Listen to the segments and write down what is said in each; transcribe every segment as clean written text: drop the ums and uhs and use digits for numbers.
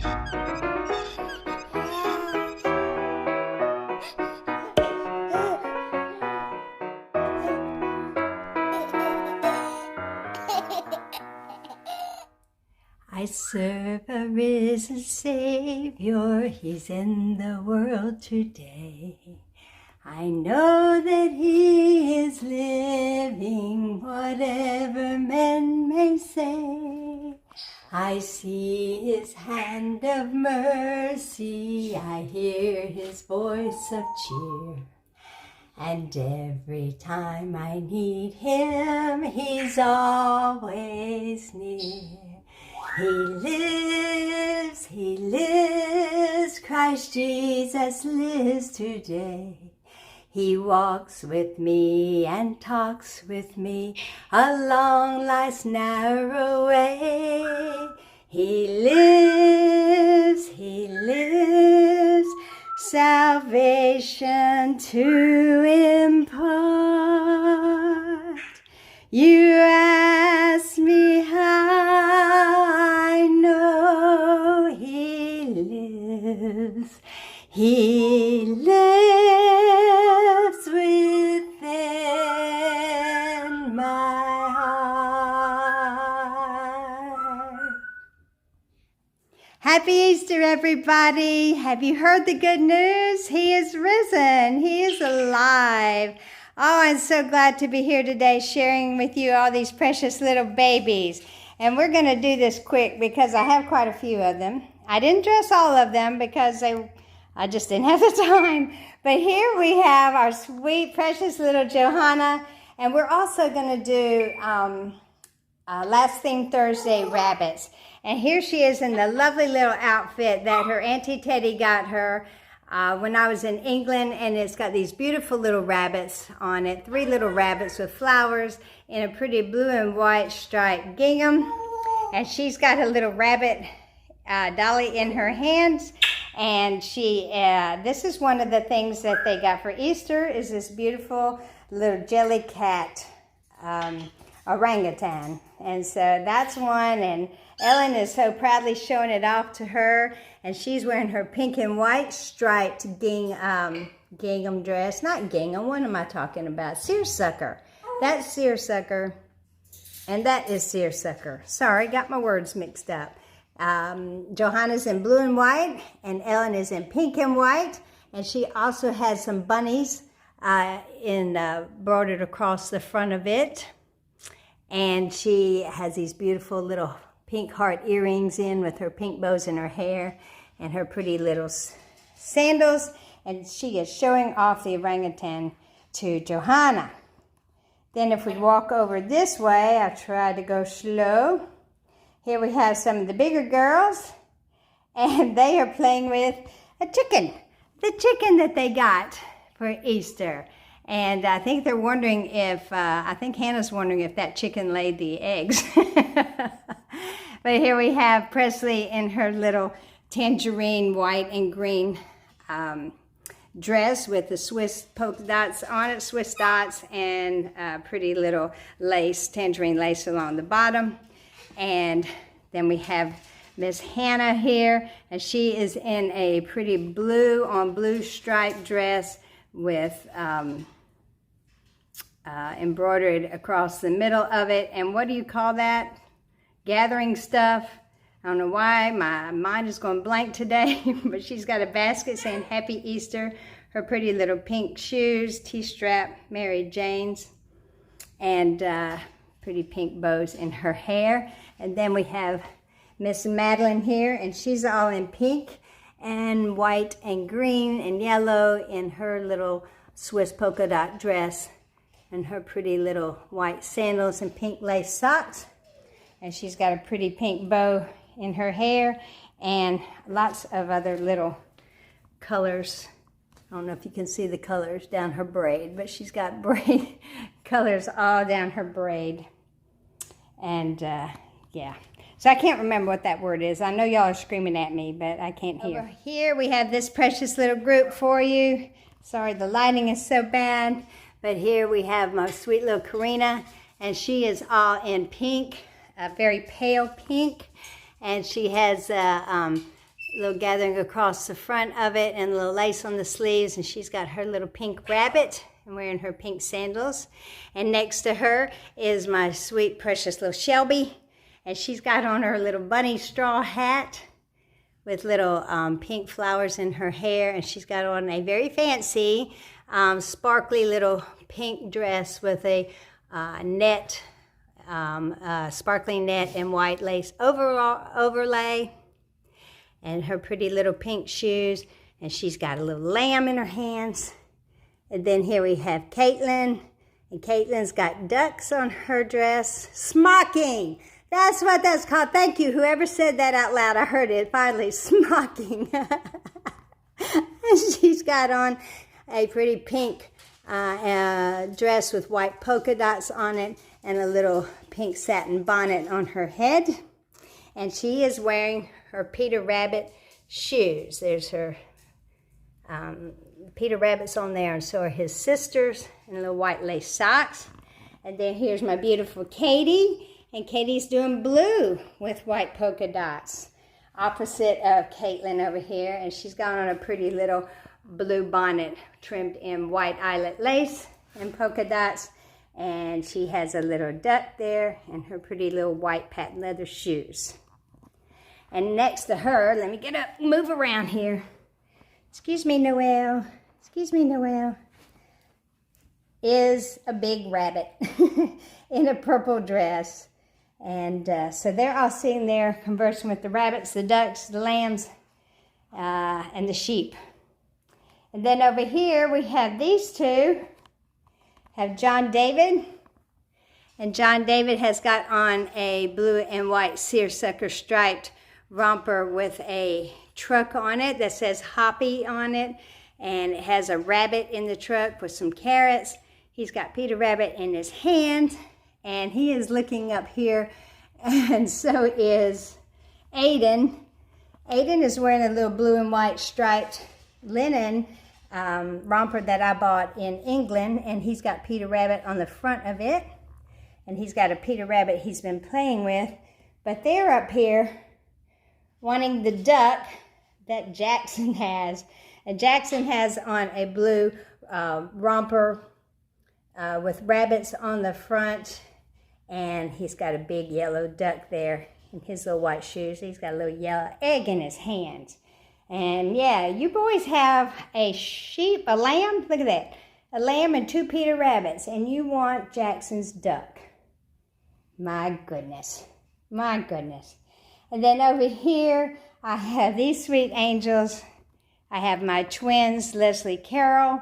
I serve a risen Savior, He's in the world today. I know that He is living, whatever men may say. I see His hand of mercy, I hear His voice of cheer. And every time I need Him, He's always near. He lives, Christ Jesus lives today. He walks with me and talks with me along life's narrow way. He lives, salvation to impart. You ask me how I know He lives. He lives within my heart. Happy Easter, everybody. Have you heard the good news? He is risen. He is alive. Oh, I'm so glad to be here today sharing with you all these precious little babies. And we're going to do this quick because I have quite a few of them. I didn't dress all of them because I just didn't have the time. But here we have our sweet, precious little Johanna. And we're also going to do Last Thing Thursday rabbits. And here she is in the lovely little outfit that her Auntie Teddy got her when I was in England, and it's got these beautiful little rabbits on it, 3 little rabbits with flowers in a pretty blue and white striped gingham. And she's got a little rabbit dolly in her hands, and this is one of the things that they got for Easter, is this beautiful little jelly cat orangutan. And so that's one, and Ellen is so proudly showing it off to her, and she's wearing her pink and white striped gingham dress. Not gingham, what am I talking about? Seersucker. That's seersucker, and that is seersucker. Sorry, got my words mixed up. Johanna's in blue and white, and Ellen is in pink and white, and she also has some bunnies embroidered across the front of it. And she has these beautiful little pink heart earrings in with her pink bows in her hair and her pretty little sandals. And she is showing off the orangutan to Johanna. Then if we walk over this way, I tried to go slow. Here we have some of the bigger girls, and they are playing with a chicken. The chicken that they got for Easter. And I think they're wondering if, I think Hannah's wondering if that chicken laid the eggs. But here we have Presley in her little tangerine white and green dress with the Swiss polka dots on it, Swiss dots, and pretty little lace, tangerine lace along the bottom. And then we have Miss Hannah here, and she is in a pretty blue on blue striped dress with embroidered across the middle of it. And what do you call that? Gathering stuff. I don't know why my mind is going blank today, but she's got a basket saying Happy Easter, her pretty little pink shoes, T-strap, Mary Jane's, and pretty pink bows in her hair. And then we have Miss Madeline here, and she's all in pink and white and green and yellow in her little Swiss polka dot dress and her pretty little white sandals and pink lace socks. And she's got a pretty pink bow in her hair and lots of other little colors. I don't know if you can see the colors down her braid, but she's got braid colors all down her braid. And yeah. So I can't remember what that word is. I know y'all are screaming at me, but I can't hear. Over here we have this precious little group for you. Sorry, the lighting is so bad. But here we have my sweet little Karina, and she is all in pink, a very pale pink. And she has little gathering across the front of it and a little lace on the sleeves, and she's got her little pink rabbit and wearing her pink sandals. And next to her is my sweet, precious little Shelby, and she's got on her little bunny straw hat with little pink flowers in her hair, and she's got on a very fancy, sparkly little pink dress with a net, sparkling net and white lace overlay, and her pretty little pink shoes, and she's got a little lamb in her hands. And then here we have Caitlin, and Caitlin's got ducks on her dress. Smocking! That's what that's called. Thank you, whoever said that out loud. I heard it finally. Smocking. She's got on a pretty pink dress with white polka dots on it and a little pink satin bonnet on her head. And she is wearing her Peter Rabbit shoes. There's her Peter Rabbit's on there, and so are his sisters, and little white lace socks. And then here's my beautiful Katie. And Katie's doing blue with white polka dots, opposite of Caitlin over here. And she's got on a pretty little blue bonnet trimmed in white eyelet lace and polka dots. And she has a little duck there and her pretty little white patent leather shoes. And next to her, let me get up, move around here. Excuse me, Noelle. Excuse me, Noelle. Is a big rabbit in a purple dress. And so they're all sitting there conversing with the rabbits, the ducks, the lambs, and the sheep. And then over here we have these two. Have John David. And John David has got on a blue and white seersucker striped romper with a truck on it that says Hoppy on it. And it has a rabbit in the truck with some carrots. He's got Peter Rabbit in his hand. And he is looking up here, and so is Aiden. Aiden is wearing a little blue and white striped linen romper that I bought in England, and he's got Peter Rabbit on the front of it, and he's got a Peter Rabbit he's been playing with. But they're up here wanting the duck that Jackson has. And Jackson has on a blue romper with rabbits on the front. And he's got a big yellow duck there in his little white shoes. He's got a little yellow egg in his hands. And yeah, you boys have a sheep, a lamb, look at that. A lamb and two Peter Rabbits, and you want Jackson's duck. My goodness, my goodness. And then over here, I have these sweet angels. I have my twins, Leslie Carroll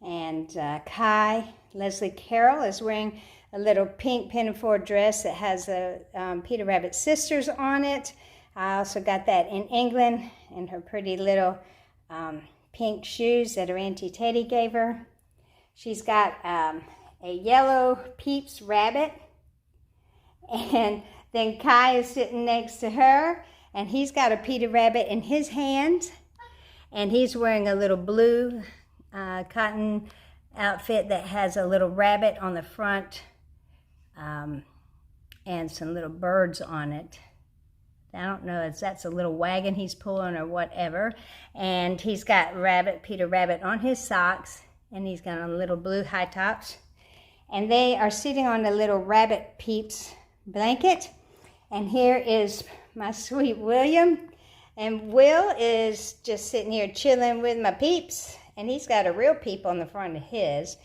and Kai. Leslie Carroll is wearing a little pink pinafore dress that has a Peter Rabbit sisters on it. I also got that in England, and her pretty little pink shoes that her Auntie Teddy gave her. She's got a yellow Peeps rabbit, and then Kai is sitting next to her, and he's got a Peter Rabbit in his hand, and he's wearing a little blue cotton outfit that has a little rabbit on the front and some little birds on it. I don't know if that's a little wagon he's pulling or whatever. And he's got Peter Rabbit on his socks, and he's got on little blue high tops. And they are sitting on a little Rabbit Peeps blanket. And here is my sweet William. And Will is just sitting here chilling with my peeps. And he's got a real peep on the front of his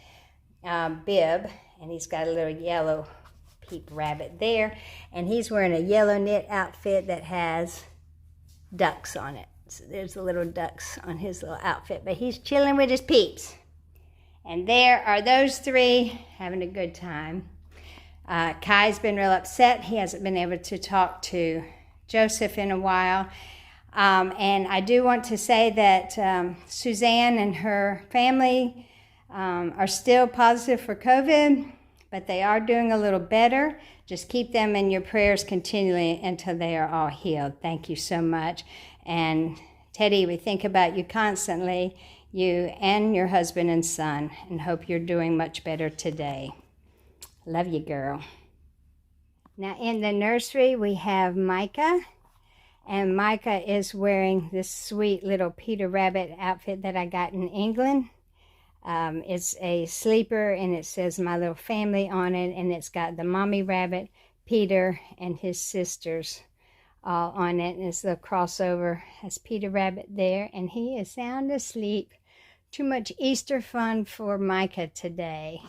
bib. And he's got a little yellow Peep Rabbit there. And he's wearing a yellow knit outfit that has ducks on it. So there's the little ducks on his little outfit. But he's chilling with his peeps. And there are those three having a good time. Kai's been real upset. He hasn't been able to talk to Joseph in a while. And I do want to say that Suzanne and her family are still positive for COVID, but they are doing a little better. Just keep them in your prayers continually until they are all healed. Thank you so much. And Teddy, we think about you constantly, you and your husband and son, and hope you're doing much better today. Love you, girl. Now in the nursery, we have Micah. And Micah is wearing this sweet little Peter Rabbit outfit that I got in England. It's a sleeper, and it says My Little Family on it, and it's got the mommy rabbit, Peter, and his sisters all on it. And it's the crossover. Has Peter Rabbit there, and he is sound asleep. Too much Easter fun for Micah today.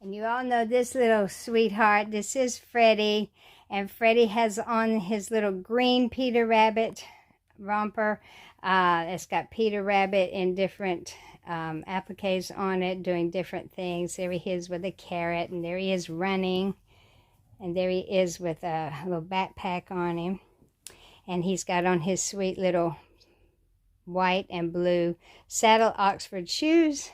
And you all know this little sweetheart. This is Freddie, and Freddie has on his little green Peter Rabbit romper. It's got Peter Rabbit in different appliques on it, doing different things. There he is with a carrot, and there he is running, and there he is with a little backpack on him, and he's got on his sweet little white and blue saddle Oxford shoes,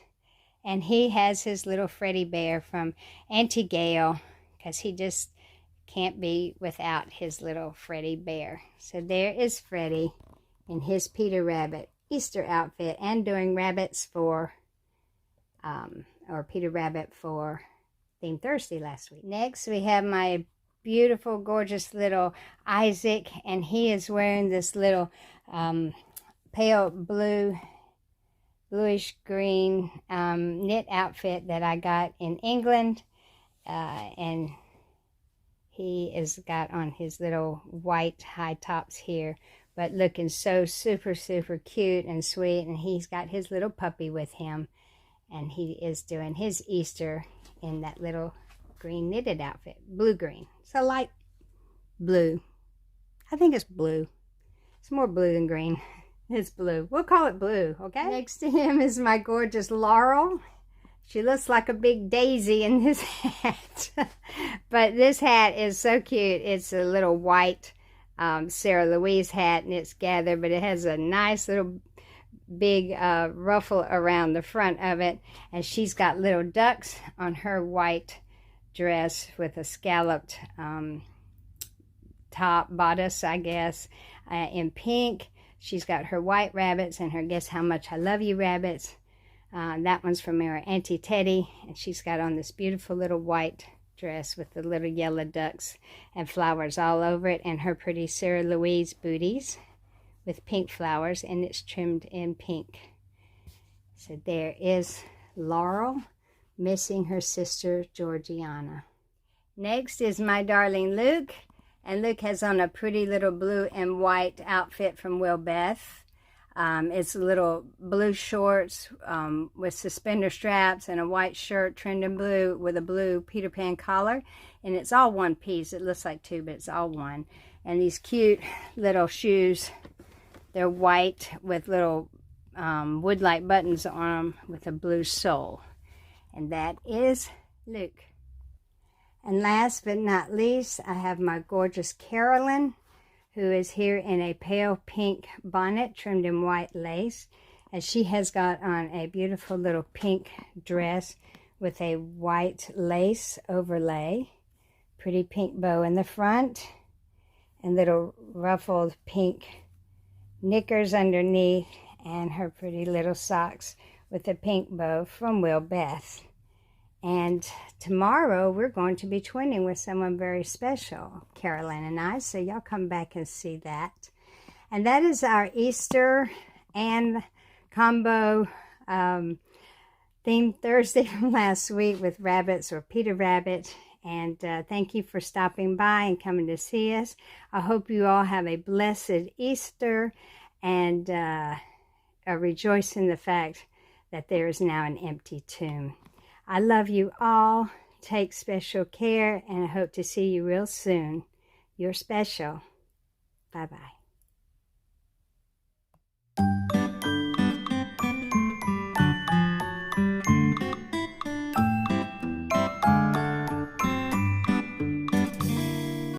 and he has his little Freddie Bear from Auntie Gail, because he just can't be without his little Freddie Bear. So there is Freddie in his Peter Rabbit Easter outfit, and doing rabbits for, or Peter Rabbit for Theme Thursday last week. Next, we have my beautiful, gorgeous little Isaac, and he is wearing this little pale bluish green knit outfit that I got in England, and he is got on his little white high tops here, but looking so super cute and sweet. And he's got his little puppy with him, and he is doing his Easter in that little green knitted outfit, blue-green. It's a light blue. I think it's blue. It's more blue than green. It's blue. We'll call it blue, okay? Next to him is my gorgeous Laurel. She looks like a big daisy in this hat. But this hat is so cute. It's a little white Sarah Louise hat, and it's gathered, but it has a nice little big ruffle around the front of it. And she's got little ducks on her white dress with a scalloped top bodice, I guess, in pink. She's got her white rabbits and her Guess How Much I Love You rabbits. That one's from our Auntie Teddy, and she's got on this beautiful little white dress with the little yellow ducks and flowers all over it, and her pretty Sarah Louise booties with pink flowers, and it's trimmed in pink. So there is Laurel, missing her sister Georgiana. Next is my darling Luke, and Luke has on a pretty little blue and white outfit from Will Beth. It's little blue shorts with suspender straps, and a white shirt trimmed in blue with a blue Peter Pan collar. And it's all one piece. It looks like two, but it's all one. And these cute little shoes, they're white with little wood-like buttons on them with a blue sole. And that is Luke. And last but not least, I have my gorgeous Carolyn, who is here in a pale pink bonnet trimmed in white lace. And she has got on a beautiful little pink dress with a white lace overlay, pretty pink bow in the front, and little ruffled pink knickers underneath, and her pretty little socks with a pink bow from Will Beth. And tomorrow we're going to be twinning with someone very special, Caroline and I, so y'all come back and see that. And that is our Easter and combo theme Thursday from last week with rabbits, or Peter Rabbit. And thank you for stopping by and coming to see us. I hope you all have a blessed Easter, and rejoice in the fact that there is now an empty tomb. I love you all. Take special care, and I hope to see you real soon. You're special. Bye-bye.